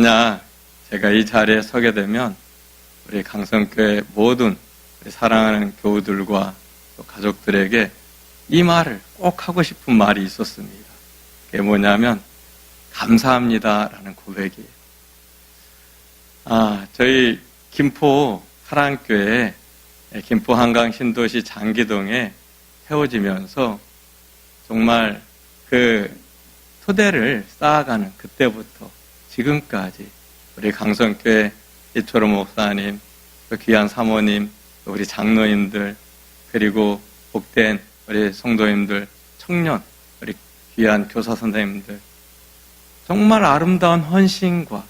만약 제가 이 자리에 서게 되면 우리 강성교회 모든 우리 사랑하는 교우들과 또 가족들에게 이 말을 꼭 하고 싶은 말이 있었습니다. 그게 뭐냐면 감사합니다라는 고백이에요. 저희 김포 사랑교회 김포 한강 신도시 장기동에 세워지면서 정말 그 토대를 쌓아가는 그때부터 지금까지 우리 강성교회 이철호 목사님, 또 귀한 사모님, 또 우리 장로님들, 그리고 복된 우리 성도님들, 청년, 우리 귀한 교사 선생님들, 정말 아름다운 헌신과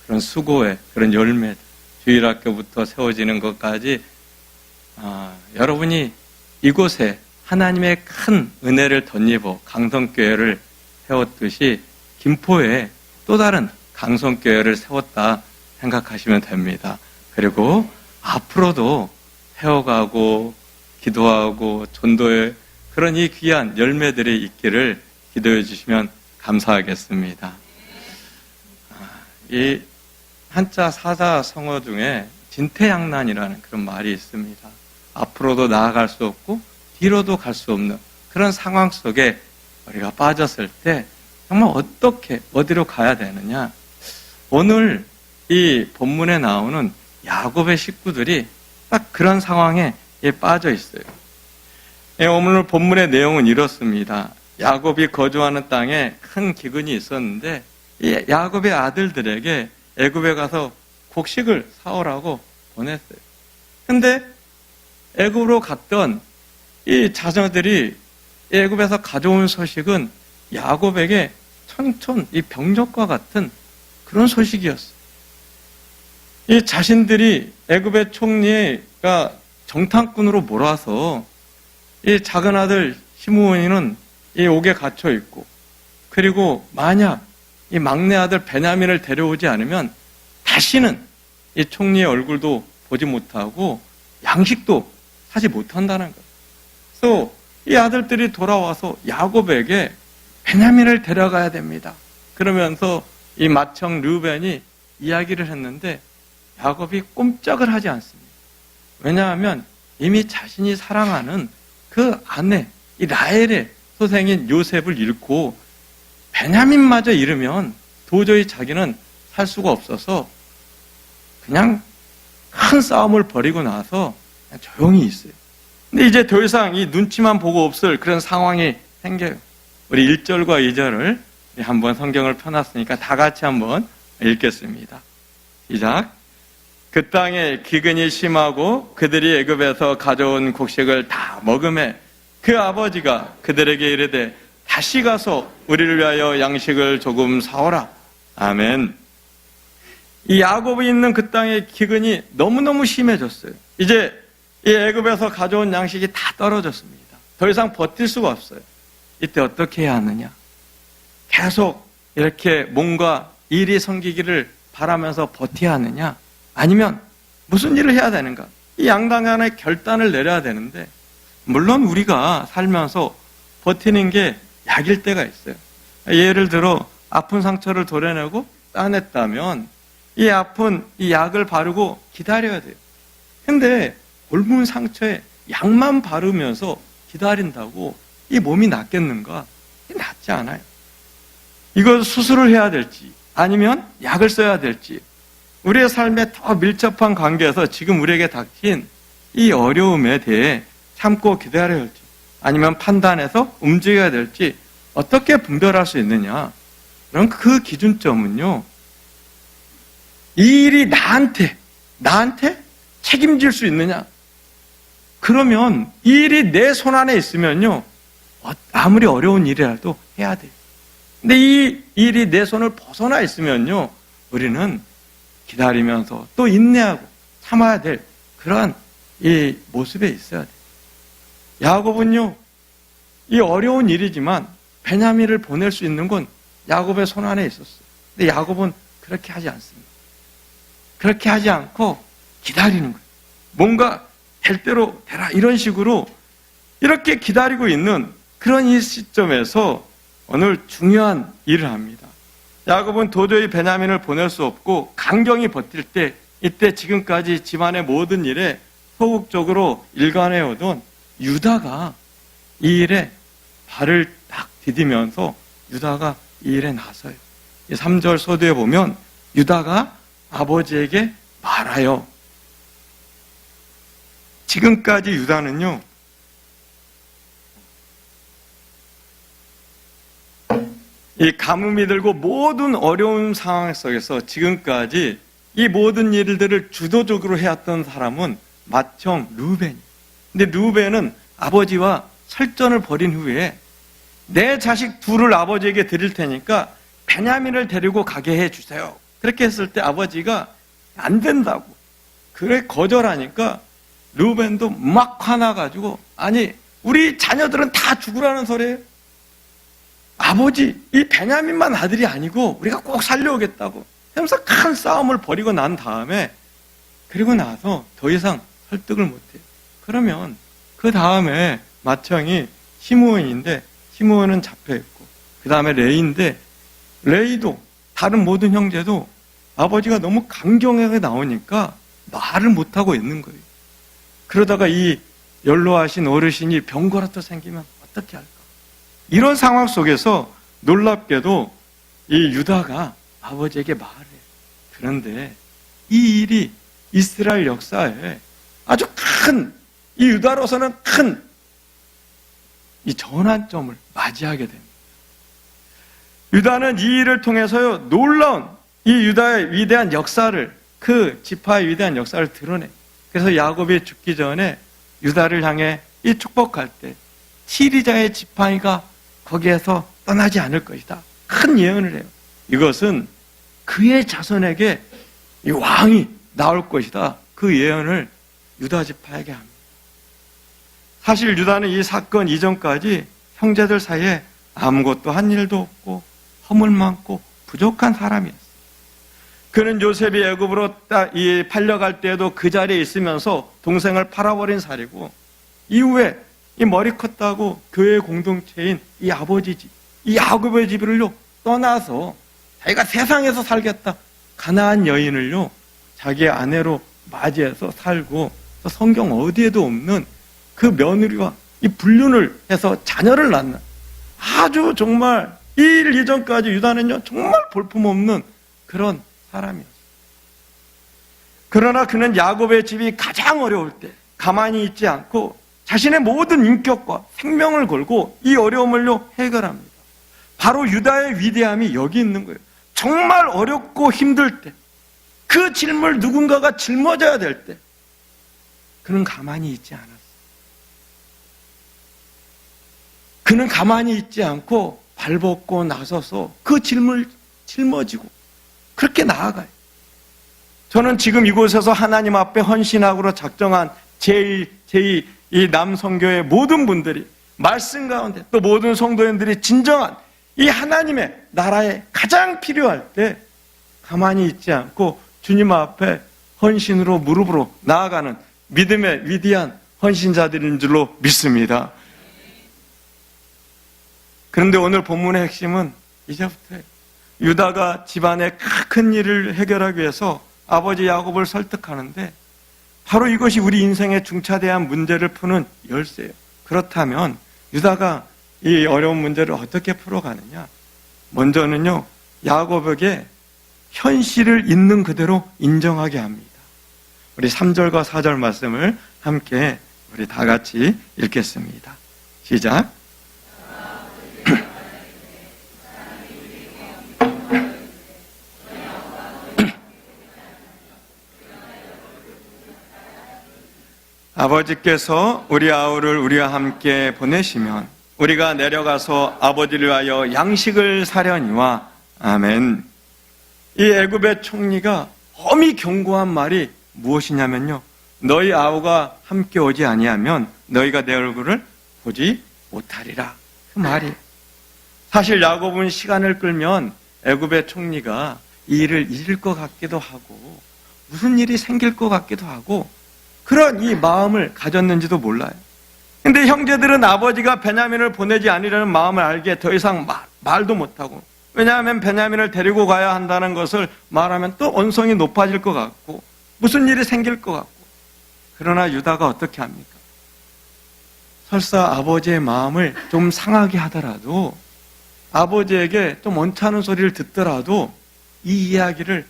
그런 수고의 그런 열매들, 주일학교부터 세워지는 것까지 여러분이 이곳에 하나님의 큰 은혜를 덧입어 강성교회를 세웠듯이 김포에 또 다른 강성교회를 세웠다 생각하시면 됩니다. 그리고 앞으로도 세워가고 기도하고 전도의 그런 이 귀한 열매들이 있기를 기도해 주시면 감사하겠습니다. 이 한자 사자 성어 중에 진퇴양난이라는 그런 말이 있습니다. 앞으로도 나아갈 수 없고 뒤로도 갈 수 없는 그런 상황 속에 우리가 빠졌을 때 정말 어떻게 어디로 가야 되느냐. 오늘 이 본문에 나오는 야곱의 식구들이 딱 그런 상황에 빠져 있어요. 오늘 본문의 내용은 이렇습니다. 야곱이 거주하는 땅에 큰 기근이 있었는데 이 야곱의 아들들에게 애굽에 가서 곡식을 사오라고 보냈어요. 근데 애굽으로 갔던 이 자녀들이 애굽에서 가져온 소식은 야곱에게 천천 이 병적과 같은 그런 소식이었어요. 이 자신들이 애굽의 총리가 정탐꾼으로 몰아서 이 작은 아들 시므온이는 이 옥에 갇혀 있고, 그리고 만약 이 막내 아들 베냐민을 데려오지 않으면 다시는 이 총리의 얼굴도 보지 못하고 양식도 사지 못한다는 거예요. 그래서 이 아들들이 돌아와서 야곱에게 베냐민을 데려가야 됩니다. 그러면서 이 맏형 르우벤이 이야기를 했는데 야곱이 꼼짝을 하지 않습니다. 왜냐하면 이미 자신이 사랑하는 그 아내, 이 라헬의 소생인 요셉을 잃고 베냐민마저 잃으면 도저히 자기는 살 수가 없어서 그냥 큰 싸움을 벌이고 나서 그냥 조용히 있어요. 근데 이제 더 이상 이 눈치만 보고 없을 그런 상황이 생겨요. 우리 1절과 2절을 한번 성경을 펴놨으니까 다 같이 한번 읽겠습니다. 시작. 그 땅에 기근이 심하고 그들이 애굽에서 가져온 곡식을 다 먹음에 그 아버지가 그들에게 이르되 다시 가서 우리를 위하여 양식을 조금 사오라. 아멘. 이 야곱이 있는 그 땅의 기근이 너무너무 심해졌어요. 이제 이 애굽에서 가져온 양식이 다 떨어졌습니다. 더 이상 버틸 수가 없어요. 이때 어떻게 해야 하느냐? 계속 이렇게 뭔가 일이 생기기를 바라면서 버텨야 하느냐? 아니면 무슨 일을 해야 되는가? 이 양당 간에 결단을 내려야 되는데, 물론 우리가 살면서 버티는 게 약일 때가 있어요. 예를 들어 아픈 상처를 도려내고 따냈다면 이 아픈 이 약을 바르고 기다려야 돼요. 근데 굶은 상처에 약만 바르면서 기다린다고 이 몸이 낫겠는가? 낫지 않아요. 이거 수술을 해야 될지 아니면 약을 써야 될지, 우리의 삶에 더 밀접한 관계에서 지금 우리에게 닥친 이 어려움에 대해 참고 기다려야 할지 아니면 판단해서 움직여야 될지 어떻게 분별할 수 있느냐? 그럼 그 기준점은요, 이 일이 나한테 책임질 수 있느냐? 그러면 이 일이 내 손 안에 있으면요, 아무리 어려운 일이라도 해야 돼요. 근데 이 일이 내 손을 벗어나 있으면요, 우리는 기다리면서 또 인내하고 참아야 될 그러한 이 모습에 있어야 돼요. 야곱은요, 이 어려운 일이지만 베냐민을 보낼 수 있는 건 야곱의 손 안에 있었어요. 근데 야곱은 그렇게 하지 않습니다. 그렇게 하지 않고 기다리는 거예요. 뭔가 될 대로 되라, 이런 식으로 이렇게 기다리고 있는 그런 이 시점에서 오늘 중요한 일을 합니다. 야곱은 도저히 베냐민을 보낼 수 없고 강경히 버틸 때, 이때 지금까지 집안의 모든 일에 소극적으로 일관해 오던 유다가 이 일에 발을 딱 디디면서 유다가 이 일에 나서요. 3절 서두에 보면 유다가 아버지에게 말하여. 지금까지 유다는요, 이 가뭄이 들고 모든 어려운 상황 속에서 지금까지 이 모든 일들을 주도적으로 해왔던 사람은 맏형 르우벤이에요. 근데 르우벤은 아버지와 설전을 벌인 후에 내 자식 둘을 아버지에게 드릴 테니까 베냐민을 데리고 가게 해주세요. 그렇게 했을 때 아버지가 안 된다고. 그래 거절하니까 르우벤도 막 화나가지고, 아니 우리 자녀들은 다 죽으라는 소리예요. 아버지, 이 베냐민만 아들이 아니고 우리가 꼭 살려오겠다고 하면서 큰 싸움을 벌이고 난 다음에, 그리고 나서 더 이상 설득을 못해요. 그러면 그 다음에 맏형이 시므온인데, 시므온은 잡혀있고, 그 다음에 레이인데, 레이도 다른 모든 형제도 아버지가 너무 강경하게 나오니까 말을 못하고 있는 거예요. 그러다가 이 연로하신 어르신이 병거라도 생기면 어떻게 할까? 이런 상황 속에서 놀랍게도 이 유다가 아버지에게 말해요. 그런데 이 일이 이스라엘 역사에 아주 큰, 이 유다로서는 큰 이 전환점을 맞이하게 됩니다. 유다는 이 일을 통해서요, 놀라운 이 유다의 위대한 역사를, 그 지파의 위대한 역사를 드러내. 그래서 야곱이 죽기 전에 유다를 향해 이 축복할 때 치리자의 지팡이가 거기에서 떠나지 않을 것이다. 큰 예언을 해요. 이것은 그의 자손에게 이 왕이 나올 것이다. 그 예언을 유다 지파에게 합니다. 사실 유다는 이 사건 이전까지 형제들 사이에 아무것도 한 일도 없고 허물 많고 부족한 사람이었어요. 그는 요셉이 애굽으로 팔려갈 때에도 그 자리에 있으면서 동생을 팔아버린 사리고, 이후에 이 머리 컸다고 교회 공동체인 이 아버지 집, 이 야곱의 집을요 떠나서 자기가 세상에서 살겠다, 가나안 여인을요 자기의 아내로 맞이해서 살고, 성경 어디에도 없는 그 며느리와 이 불륜을 해서 자녀를 낳는, 아주 정말 이 일 이전까지 유다는요 정말 볼품없는 그런 사람이었어요. 그러나 그는 야곱의 집이 가장 어려울 때 가만히 있지 않고 자신의 모든 인격과 생명을 걸고 이 어려움을요 해결합니다. 바로 유다의 위대함이 여기 있는 거예요. 정말 어렵고 힘들 때, 그 짐을 누군가가 짊어져야 될 때 그는 가만히 있지 않았어요. 그는 가만히 있지 않고 발벗고 나서서 그 짐을 짊어지고 그렇게 나아가요. 저는 지금 이곳에서 하나님 앞에 헌신하기로 작정한 제2 이 남성교회 모든 분들이, 말씀 가운데 또 모든 성도님들이 진정한 이 하나님의 나라에 가장 필요할 때 가만히 있지 않고 주님 앞에 헌신으로 무릎으로 나아가는 믿음의 위대한 헌신자들인 줄로 믿습니다. 그런데 오늘 본문의 핵심은 이제부터예요. 유다가 집안의 큰 일을 해결하기 위해서 아버지 야곱을 설득하는데, 바로 이것이 우리 인생의 중차대한 문제를 푸는 열쇠예요. 그렇다면 유다가 이 어려운 문제를 어떻게 풀어가느냐? 먼저는요, 야곱에게 현실을 있는 그대로 인정하게 합니다. 우리 3절과 4절 말씀을 함께 우리 다 같이 읽겠습니다. 시작. 아버지께서 우리 아우를 우리와 함께 보내시면 우리가 내려가서 아버지를 위하여 양식을 사려니와. 아멘. 이 애굽의 총리가 엄히 경고한 말이 무엇이냐면요, 너희 아우가 함께 오지 아니하면 너희가 내 얼굴을 보지 못하리라. 그 말이. 사실 야곱은 시간을 끌면 애굽의 총리가 이 일을 잃을 것 같기도 하고 무슨 일이 생길 것 같기도 하고 그런 이 마음을 가졌는지도 몰라요. 근데 형제들은 아버지가 베냐민을 보내지 않으려는 마음을 알기에 더 이상 말도 못하고 왜냐하면 베냐민을 데리고 가야 한다는 것을 말하면 또 언성이 높아질 것 같고 무슨 일이 생길 것 같고. 그러나 유다가 어떻게 합니까? 설사 아버지의 마음을 좀 상하게 하더라도, 아버지에게 좀 언짢은 소리를 듣더라도 이 이야기를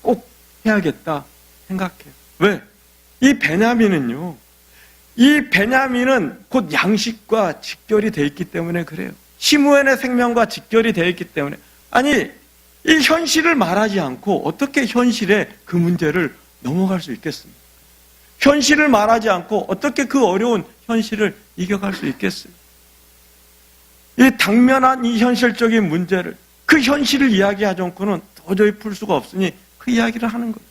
꼭 해야겠다 생각해요. 왜? 이 베냐민은 곧 양식과 직결이 되어 있기 때문에 그래요. 시므온의 생명과 직결이 되어 있기 때문에. 아니, 이 현실을 말하지 않고 어떻게 현실에 그 문제를 넘어갈 수 있겠습니까? 현실을 말하지 않고 어떻게 그 어려운 현실을 이겨갈 수 있겠어요? 이 당면한 이 현실적인 문제를, 그 현실을 이야기하지 않고는 도저히 풀 수가 없으니 그 이야기를 하는 거예요.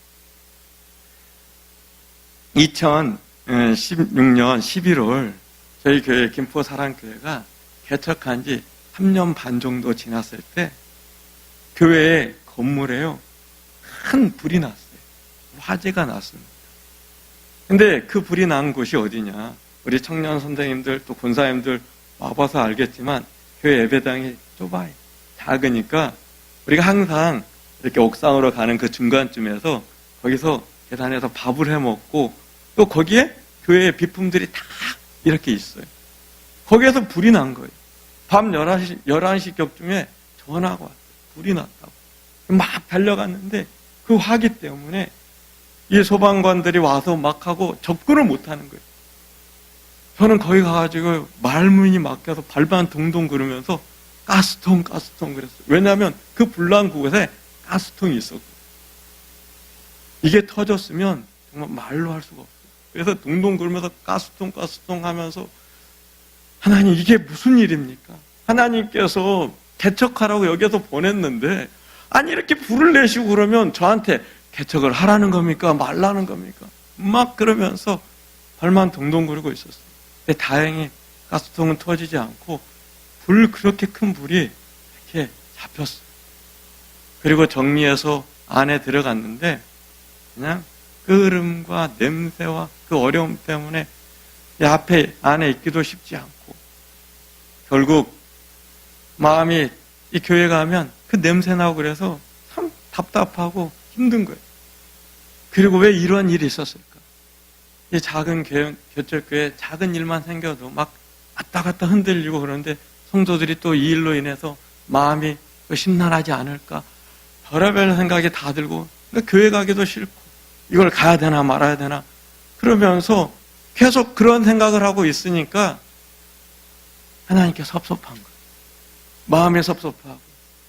2016년 11월 저희 교회 김포사랑교회가 개척한 지 3년 반 정도 지났을 때 교회 건물에요, 큰 불이 났어요. 화재가 났습니다. 근데 그 불이 난 곳이 어디냐? 우리 청년 선생님들 또 권사님들 와봐서 알겠지만 교회 예배당이 좁아요. 작으니까 우리가 항상 이렇게 옥상으로 가는 그 중간쯤에서 거기서 계단에서 밥을 해 먹고 또 거기에 교회의 비품들이 다 이렇게 있어요. 거기에서 불이 난 거예요. 밤 11시 격쯤에 전화가 왔어요. 불이 났다고. 막 달려갔는데 그 화기 때문에 이 소방관들이 와서 막 하고 접근을 못 하는 거예요. 저는 거기 가가지고 말문이 막혀서 발만 동동 구르면서 가스통 그랬어요. 왜냐하면 그 불난 곳에 가스통이 있었고 이게 터졌으면 정말 말로 할 수가 없어요. 그래서 동동 구르면서 가스통 하면서 하나님 이게 무슨 일입니까? 하나님께서 개척하라고 여기서 보냈는데 아니 이렇게 불을 내시고 그러면 저한테 개척을 하라는 겁니까? 말라는 겁니까? 막 그러면서 발만 동동 구르고 있었어요. 근데 다행히 가스통은 터지지 않고 그렇게 큰 불이 이렇게 잡혔어요. 그리고 정리해서 안에 들어갔는데 그냥 끓음과 냄새와 그 어려움 때문에 이 안에 있기도 쉽지 않고 결국 마음이 이 교회 가면 그 냄새 나고 그래서 참 답답하고 힘든 거예요. 그리고 왜 이런 일이 있었을까? 이 작은 개척교회 작은 일만 생겨도 막 왔다 갔다 흔들리고 그러는데 성도들이 또 이 일로 인해서 마음이 심란하지 않을까? 별의별 생각이 다 들고 그러니까 교회 가기도 싫고 이걸 가야 되나 말아야 되나 그러면서 계속 그런 생각을 하고 있으니까 하나님께 섭섭한 거예요. 마음이 섭섭하고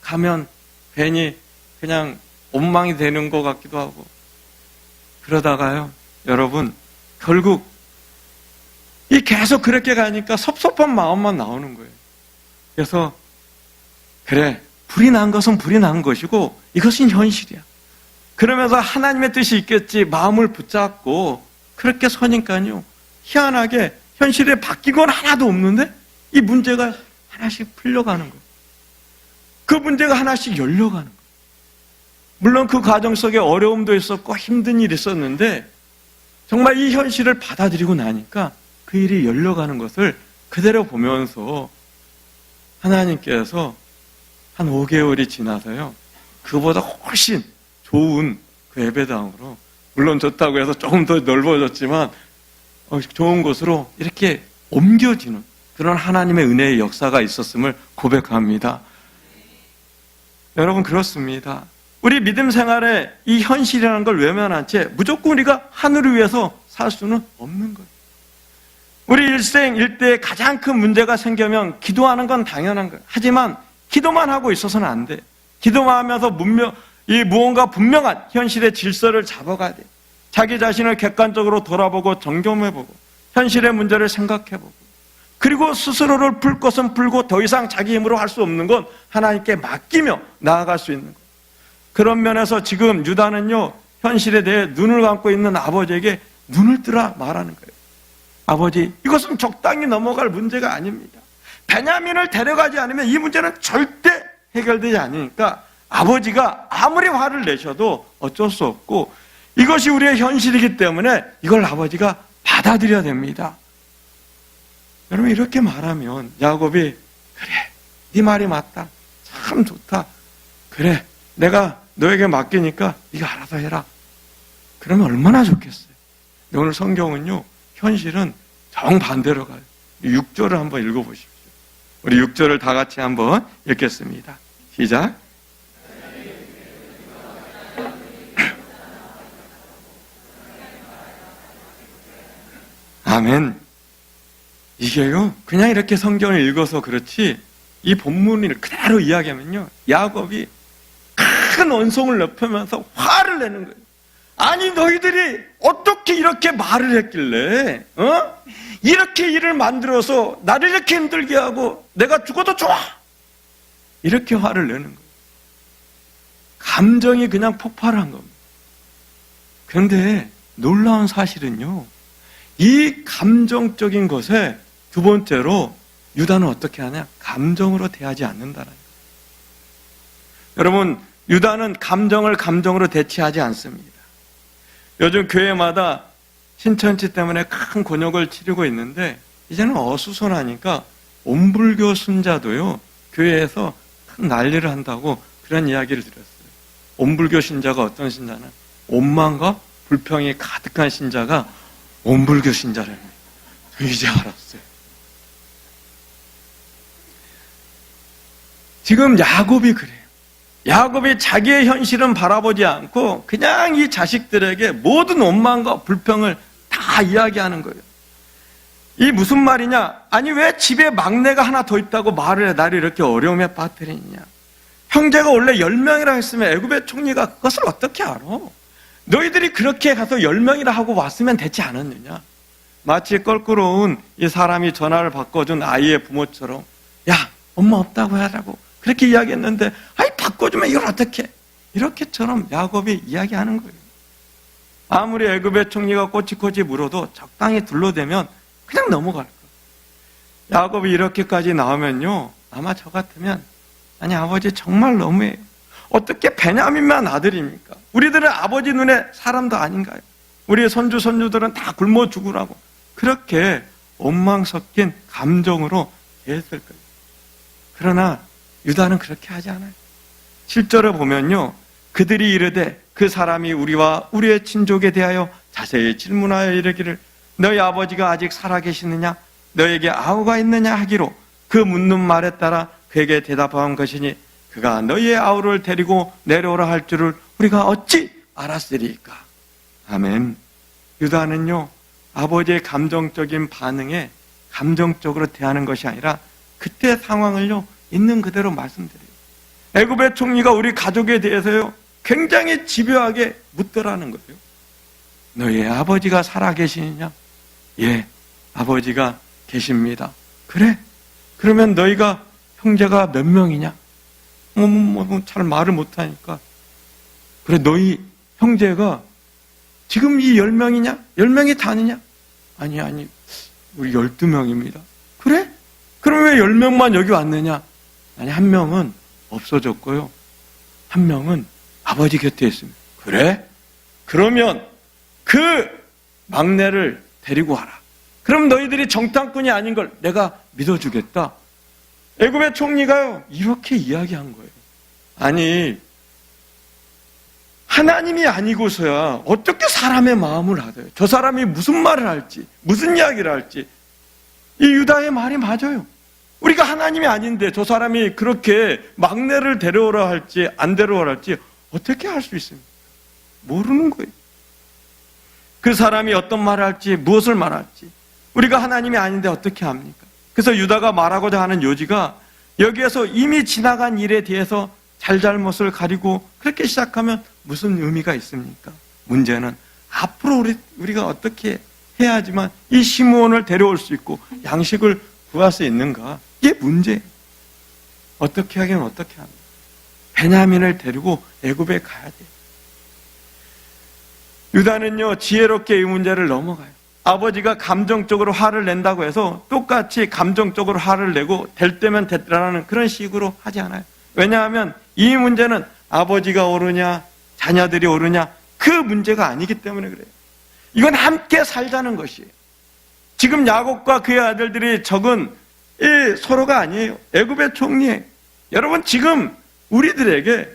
가면 괜히 그냥 엉망이 되는 것 같기도 하고 그러다가요 여러분 결국 이 계속 그렇게 가니까 섭섭한 마음만 나오는 거예요. 그래서 그래 불이 난 것은 불이 난 것이고 이것은 현실이야. 그러면서 하나님의 뜻이 있겠지 마음을 붙잡고 그렇게 서니까요 희한하게 현실에 바뀐 건 하나도 없는데 이 문제가 하나씩 풀려가는 거예요. 그 문제가 하나씩 열려가는 거예요. 물론 그 과정 속에 어려움도 있었고 힘든 일이 있었는데 정말 이 현실을 받아들이고 나니까 그 일이 열려가는 것을 그대로 보면서 하나님께서 한 5개월이 지나서요 그보다 훨씬 좋은 그 예배당으로 물론 좋다고 해서 조금 더 넓어졌지만 좋은 곳으로 이렇게 옮겨지는 그런 하나님의 은혜의 역사가 있었음을 고백합니다. 여러분 그렇습니다. 우리 믿음 생활에 이 현실이라는 걸 외면한 채 무조건 우리가 하늘을 위해서 살 수는 없는 거예요. 우리 일생 일대에 가장 큰 문제가 생기면 기도하는 건 당연한 거예요. 하지만 기도만 하고 있어서는 안 돼. 기도만 하면서 무언가 분명한 현실의 질서를 잡아가야 돼. 자기 자신을 객관적으로 돌아보고 점검해보고 현실의 문제를 생각해보고 그리고 스스로를 풀 것은 풀고 더 이상 자기 힘으로 할 수 없는 건 하나님께 맡기며 나아갈 수 있는 것. 그런 면에서 지금 유다는요 현실에 대해 눈을 감고 있는 아버지에게 눈을 뜨라 말하는 거예요. 아버지 이것은 적당히 넘어갈 문제가 아닙니다. 베냐민을 데려가지 않으면 이 문제는 절대 해결되지 않으니까 아버지가 아무리 화를 내셔도 어쩔 수 없고 이것이 우리의 현실이기 때문에 이걸 아버지가 받아들여야 됩니다. 여러분 이렇게 말하면 야곱이 그래 네 말이 맞다 참 좋다. 그래, 내가 너에게 맡기니까 네가 알아서 해라. 그러면 얼마나 좋겠어요. 오늘 성경은요, 현실은 정반대로 가요. 6절을 한번 읽어보십시오. 우리 6절을 다 같이 한번 읽겠습니다. 시작. 아멘. 이게요, 그냥 이렇게 성경을 읽어서 그렇지, 이 본문을 그대로 이야기하면요, 야곱이 큰 언성을 높이면서 화를 내는 거예요. 아니, 너희들이 어떻게 이렇게 말을 했길래, 이렇게 일을 만들어서 나를 이렇게 힘들게 하고 내가 죽어도 좋아! 이렇게 화를 내는 거예요. 감정이 그냥 폭발한 겁니다. 그런데 놀라운 사실은요, 이 감정적인 것에 두 번째로 유다는 어떻게 하냐? 감정으로 대하지 않는다는 거예요. 여러분, 유다는 감정을 감정으로 대체하지 않습니다. 요즘 교회마다 신천지 때문에 큰 곤욕을 치르고 있는데 이제는 어수선하니까 온불교 신자도요, 교회에서 큰 난리를 한다고 그런 이야기를 들었어요. 온불교 신자가 어떤 신자는 원망과 불평이 가득한 신자가 온불교 신자라는 거예요. 저 이제 알았어요. 지금 야곱이 그래요. 야곱이 자기의 현실은 바라보지 않고 그냥 이 자식들에게 모든 원망과 불평을 다 이야기하는 거예요. 이 무슨 말이냐? 아니, 왜 집에 막내가 하나 더 있다고 말을 해 나를 이렇게 어려움에 빠뜨리느냐? 형제가 원래 10명이라 했으면 애굽의 총리가 그것을 어떻게 알아? 너희들이 그렇게 가서 10명이라 하고 왔으면 되지 않았느냐? 마치 껄끄러운 이 사람이 전화를 바꿔준 아이의 부모처럼, 야, 엄마 없다고 하라고 그렇게 이야기했는데, 아이, 바꿔주면 이걸 어떻게 해? 이렇게처럼 야곱이 이야기하는 거예요. 아무리 애굽의 총리가 꼬치꼬치 물어도 적당히 둘러대면 그냥 넘어갈 거예요. 야곱이 이렇게까지 나오면요, 아마 저 같으면, 아니, 아버지 정말 너무해요. 어떻게 베냐민만 아들입니까? 우리들은 아버지 눈에 사람도 아닌가요? 우리의 손주, 손주들은 다 굶어 죽으라고. 그렇게 원망 섞인 감정으로 대했을 거예요. 그러나 유다는 그렇게 하지 않아요. 7절을 보면요, 그들이 이르되 그 사람이 우리와 우리의 친족에 대하여 자세히 질문하여 이르기를 너희 아버지가 아직 살아계시느냐? 너에게 아우가 있느냐? 하기로 그 묻는 말에 따라 그에게 대답한 것이니 그가 너희의 아우를 데리고 내려오라 할 줄을 우리가 어찌 알았으리까? 아멘. 유다는요, 아버지의 감정적인 반응에 감정적으로 대하는 것이 아니라 그때 상황을요, 있는 그대로 말씀드려요. 애굽의 총리가 우리 가족에 대해서요, 굉장히 집요하게 묻더라는 거예요. 너희의 아버지가 살아계시느냐? 예, 아버지가 계십니다. 그래? 그러면 너희가 형제가 몇 명이냐? 잘 말을 못하니까. 그래, 너희 형제가 지금 이 10명이냐? 10명이 다느냐? 아니, 우리 12명입니다. 그래? 그럼 왜 10명만 여기 왔느냐? 아니, 한 명은 없어졌고요. 한 명은 아버지 곁에 있습니다. 그래? 그러면 그 막내를 데리고 와라. 그럼 너희들이 정탐꾼이 아닌 걸 내가 믿어주겠다. 애굽의 총리가요, 이렇게 이야기한 거예요. 아니, 하나님이 아니고서야 어떻게 사람의 마음을 알아요? 저 사람이 무슨 말을 할지, 무슨 이야기를 할지. 이 유다의 말이 맞아요. 우리가 하나님이 아닌데 저 사람이 그렇게 막내를 데려오라 할지 안 데려오라 할지 어떻게 할 수 있습니까? 모르는 거예요. 그 사람이 어떤 말을 할지, 무엇을 말할지 우리가 하나님이 아닌데 어떻게 합니까? 그래서 유다가 말하고자 하는 요지가 여기에서 이미 지나간 일에 대해서 잘잘못을 가리고 그렇게 시작하면 무슨 의미가 있습니까? 문제는 앞으로 우리가 어떻게 해야지만 이 시므온을 데려올 수 있고 양식을 구할 수 있는가? 이게 문제예요. 어떻게 하긴 어떻게 합니까? 베냐민을 데리고 애굽에 가야 돼요. 유다는요, 지혜롭게 이 문제를 넘어가요. 아버지가 감정적으로 화를 낸다고 해서 똑같이 감정적으로 화를 내고 될 때면 됐다라는 그런 식으로 하지 않아요. 왜냐하면 이 문제는 아버지가 옳으냐 자녀들이 옳으냐 그 문제가 아니기 때문에 그래요. 이건 함께 살자는 것이에요. 지금 야곱과 그의 아들들이 적은 이 서로가 아니에요. 애굽의 총리예요. 여러분, 지금 우리들이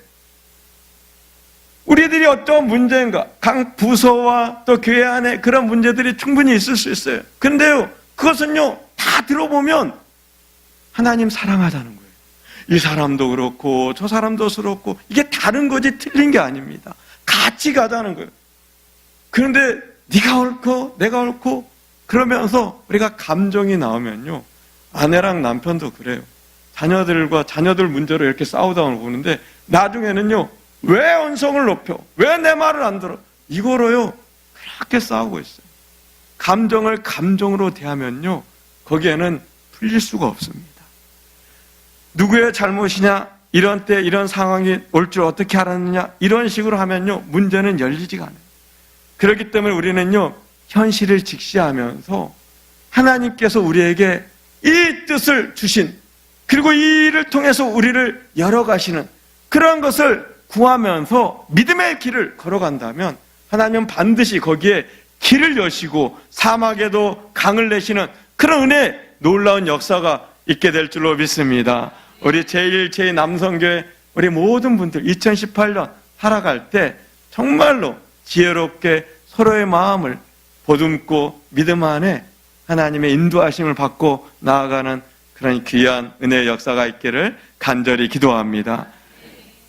어떤 문제인가, 각 부서와 또 교회 안에 그런 문제들이 충분히 있을 수 있어요. 근데요, 그것은요, 다 들어보면 하나님 사랑하자는 거예요. 이 사람도 그렇고 저 사람도 그렇고 이게 다른 거지 틀린 게 아닙니다. 같이 가자는 거예요. 그런데 네가 옳고 내가 옳고 그러면서 우리가 감정이 나오면요, 아내랑 남편도 그래요. 자녀들 문제로 이렇게 싸우다 보는데 나중에는요, 왜 언성을 높여? 왜 내 말을 안 들어? 이거로요, 그렇게 싸우고 있어요. 감정을 감정으로 대하면요, 거기에는 풀릴 수가 없습니다. 누구의 잘못이냐? 이런 때 이런 상황이 올 줄 어떻게 알았느냐? 이런 식으로 하면요, 문제는 열리지가 않아요. 그렇기 때문에 우리는요, 현실을 직시하면서 하나님께서 우리에게 이 뜻을 주신, 그리고 이 일을 통해서 우리를 열어가시는 그런 것을 구하면서 믿음의 길을 걸어간다면 하나님은 반드시 거기에 길을 여시고 사막에도 강을 내시는 그런 은혜의 놀라운 역사가 있게 될 줄로 믿습니다. 우리 제1, 남성교회 우리 모든 분들 2018년 살아갈 때 정말로 지혜롭게 서로의 마음을 보듬고 믿음 안에 하나님의 인도하심을 받고 나아가는 그런 귀한 은혜의 역사가 있기를 간절히 기도합니다.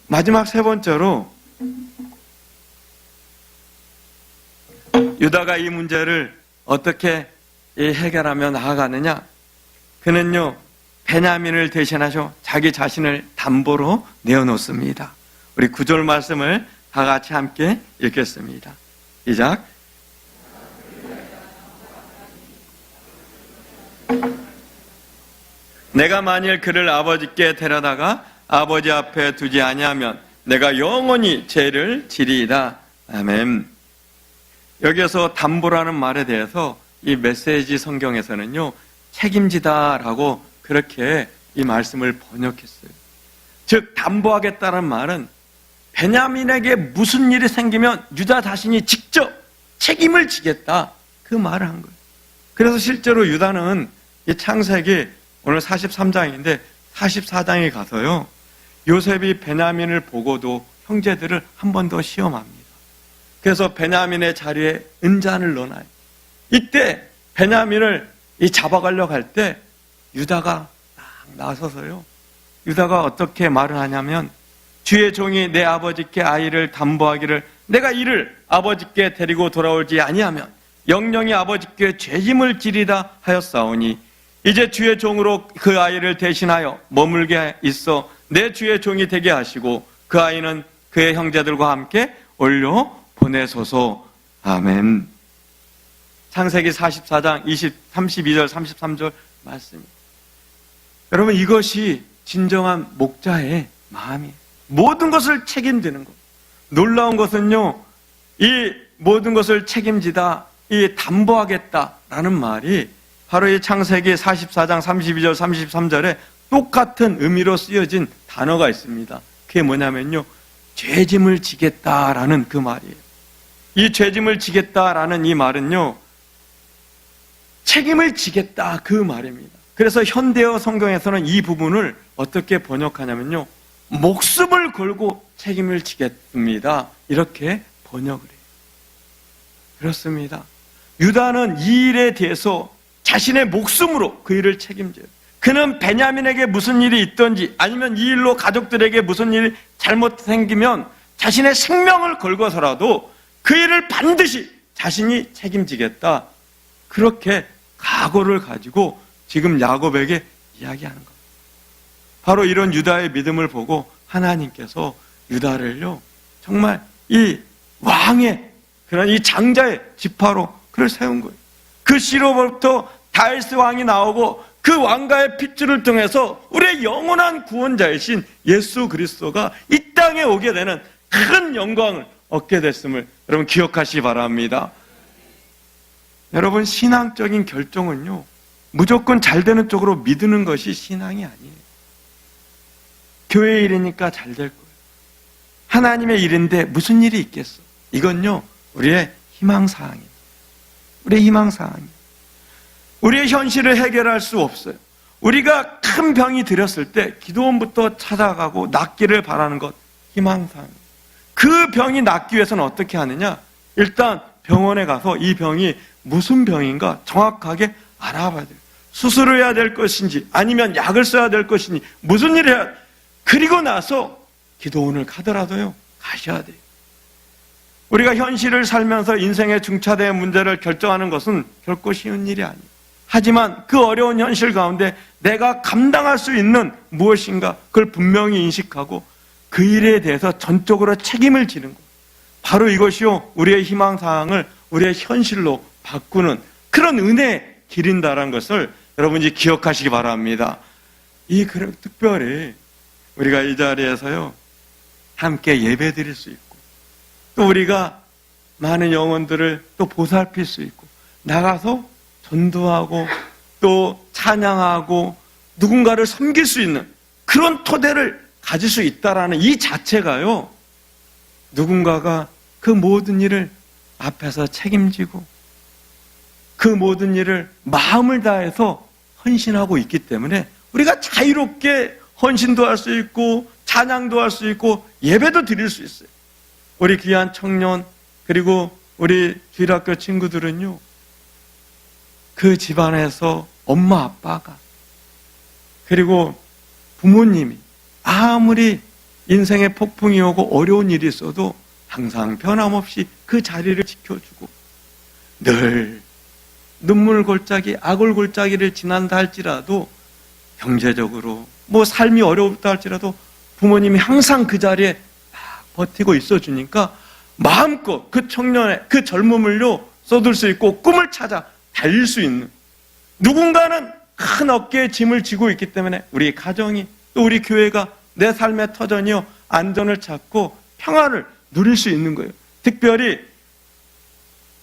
마지막 세 번째로, 유다가 이 문제를 어떻게 해결하며 나아가느냐? 그는요, 베냐민을 대신하셔 자기 자신을 담보로 내어놓습니다. 우리 9절 말씀을 다 같이 함께 읽겠습니다. 시작. 내가 만일 그를 아버지께 데려다가 아버지 앞에 두지 아니하면 내가 영원히 죄를 지리이다. 아멘. 여기에서 담보라는 말에 대해서 이 메시지 성경에서는요, 책임지다라고 그렇게 이 말씀을 번역했어요. 즉, 담보하겠다는 말은 베냐민에게 무슨 일이 생기면 유다 자신이 직접 책임을 지겠다, 그 말을 한 거예요. 그래서 실제로 유다는 이 창세기 오늘 43장인데 44장에 가서요, 요셉이 베냐민을 보고도 형제들을 한 번 더 시험합니다. 그래서 베냐민의 자리에 은잔을 넣어놔요. 이때 베냐민을 잡아가려고 할 때 유다가 딱 나서서요, 유다가 어떻게 말을 하냐면, 주의 종이 내 아버지께 아이를 담보하기를 내가 이를 아버지께 데리고 돌아올지 아니하면 영영이 아버지께 죄짐을 지리다 하였사오니 이제 주의 종으로 그 아이를 대신하여 머물게 있어 내 주의 종이 되게 하시고 그 아이는 그의 형제들과 함께 올려 보내소서. 아멘. 창세기 44장 32절 33절 말씀입니다. 여러분, 이것이 진정한 목자의 마음이에요. 모든 것을 책임지는 것. 놀라운 것은요, 이 모든 것을 책임지다, 이 담보하겠다라는 말이 바로 이 창세기 44장 32절 33절에 똑같은 의미로 쓰여진 단어가 있습니다. 그게 뭐냐면요, 죄짐을 지겠다라는 그 말이에요. 이 죄짐을 지겠다라는 이 말은요, 책임을 지겠다, 그 말입니다. 그래서 현대어 성경에서는 이 부분을 어떻게 번역하냐면요, 목숨을 걸고 책임을 지겠습니다, 이렇게 번역을 해요. 그렇습니다. 유다는 이 일에 대해서 자신의 목숨으로 그 일을 책임져요. 그는 베냐민에게 무슨 일이 있든지 아니면 이 일로 가족들에게 무슨 일이 잘못 생기면 자신의 생명을 걸고서라도 그 일을 반드시 자신이 책임지겠다, 그렇게 각오를 가지고 지금 야곱에게 이야기하는 겁니다. 바로 이런 유다의 믿음을 보고 하나님께서 유다를요, 정말 이 왕의, 그런 이 장자의 지파로 그를 세운 거예요. 그 시로부터 다윗 왕이 나오고 그 왕가의 핏줄을 통해서 우리의 영원한 구원자이신 예수 그리스도가 이 땅에 오게 되는 큰 영광을 얻게 됐음을 여러분 기억하시기 바랍니다. 여러분, 신앙적인 결정은요, 무조건 잘 되는 쪽으로 믿는 것이 신앙이 아니에요. 교회 일이니까 잘 될 거예요. 하나님의 일인데 무슨 일이 있겠어? 이건요, 우리의 희망사항이에요. 우리의 희망사항이에요. 우리의 현실을 해결할 수 없어요. 우리가 큰 병이 들었을 때 기도원부터 찾아가고 낫기를 바라는 것, 희망사항. 그 병이 낫기 위해서는 어떻게 하느냐? 일단 병원에 가서 이 병이 무슨 병인가 정확하게 알아봐야 돼요. 수술을 해야 될 것인지 아니면 약을 써야 될 것인지 무슨 일을 해야, 그리고 나서 기도원을 가더라도요, 가셔야 돼요. 우리가 현실을 살면서 인생의 중차대의 문제를 결정하는 것은 결코 쉬운 일이 아니에요. 하지만 그 어려운 현실 가운데 내가 감당할 수 있는 무엇인가, 그걸 분명히 인식하고 그 일에 대해서 전적으로 책임을 지는 것. 바로 이것이요, 우리의 희망사항을 우리의 현실로 바꾸는 그런 은혜에 기린다는 것을 여러분이 기억하시기 바랍니다. 특별히 우리가 이 자리에서요, 함께 예배 드릴 수 있고, 또 우리가 많은 영혼들을 또 보살필 수 있고, 나가서 전도하고 또 찬양하고 누군가를 섬길 수 있는 그런 토대를 가질 수 있다라는 이 자체가요, 누군가가 그 모든 일을 앞에서 책임지고 그 모든 일을 마음을 다해서 헌신하고 있기 때문에 우리가 자유롭게 헌신도 할 수 있고 찬양도 할 수 있고 예배도 드릴 수 있어요. 우리 귀한 청년 그리고 우리 주일학교 친구들은요, 그 집안에서 엄마 아빠가 그리고 부모님이 아무리 인생의 폭풍이 오고 어려운 일이 있어도 항상 변함없이 그 자리를 지켜주고 늘 눈물 골짜기, 악을 골짜기를 지난다 할지라도 경제적으로 삶이 어렵다 할지라도 부모님이 항상 그 자리에 버티고 있어주니까 마음껏 그 청년의 그 젊음을요 쏟을 수 있고 꿈을 찾아 달릴 수 있는, 누군가는 큰 어깨에 짐을 지고 있기 때문에 우리 가정이 또 우리 교회가 내 삶의 터전이요 안전을 찾고 평화를 누릴 수 있는 거예요. 특별히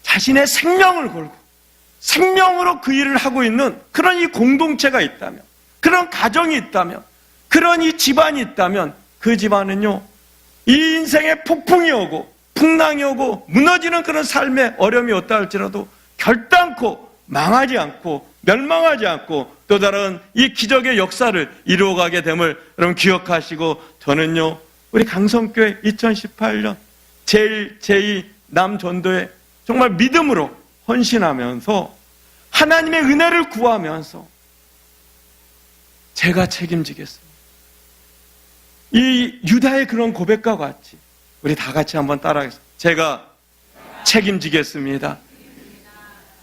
자신의 생명을 걸고 생명으로 그 일을 하고 있는 그런 이 공동체가 있다면, 그런 가정이 있다면, 그런 이 집안이 있다면 그 집안은요, 이 인생의 폭풍이 오고 풍랑이 오고 무너지는 그런 삶의 어려움이 없다 할지라도 결단코 망하지 않고 멸망하지 않고 또 다른 이 기적의 역사를 이루어가게 됨을 여러분 기억하시고, 저는요 우리 강성교회 2018년 제1 남전도에 정말 믿음으로 헌신하면서 하나님의 은혜를 구하면서 제가 책임지겠습니다. 이 유다의 그런 고백과 같이 우리 다 같이 한번 따라하겠습니다. 제가 책임지겠습니다.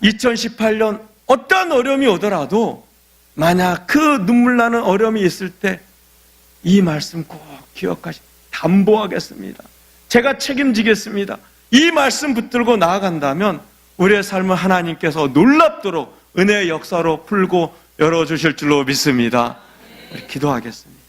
2018년 어떠한 어려움이 오더라도 만약 그 눈물 나는 어려움이 있을 때 이 말씀 꼭 기억하시고 담보하겠습니다. 제가 책임지겠습니다. 이 말씀 붙들고 나아간다면 우리의 삶을 하나님께서 놀랍도록 은혜의 역사로 풀고 열어주실 줄로 믿습니다. 우리 기도하겠습니다.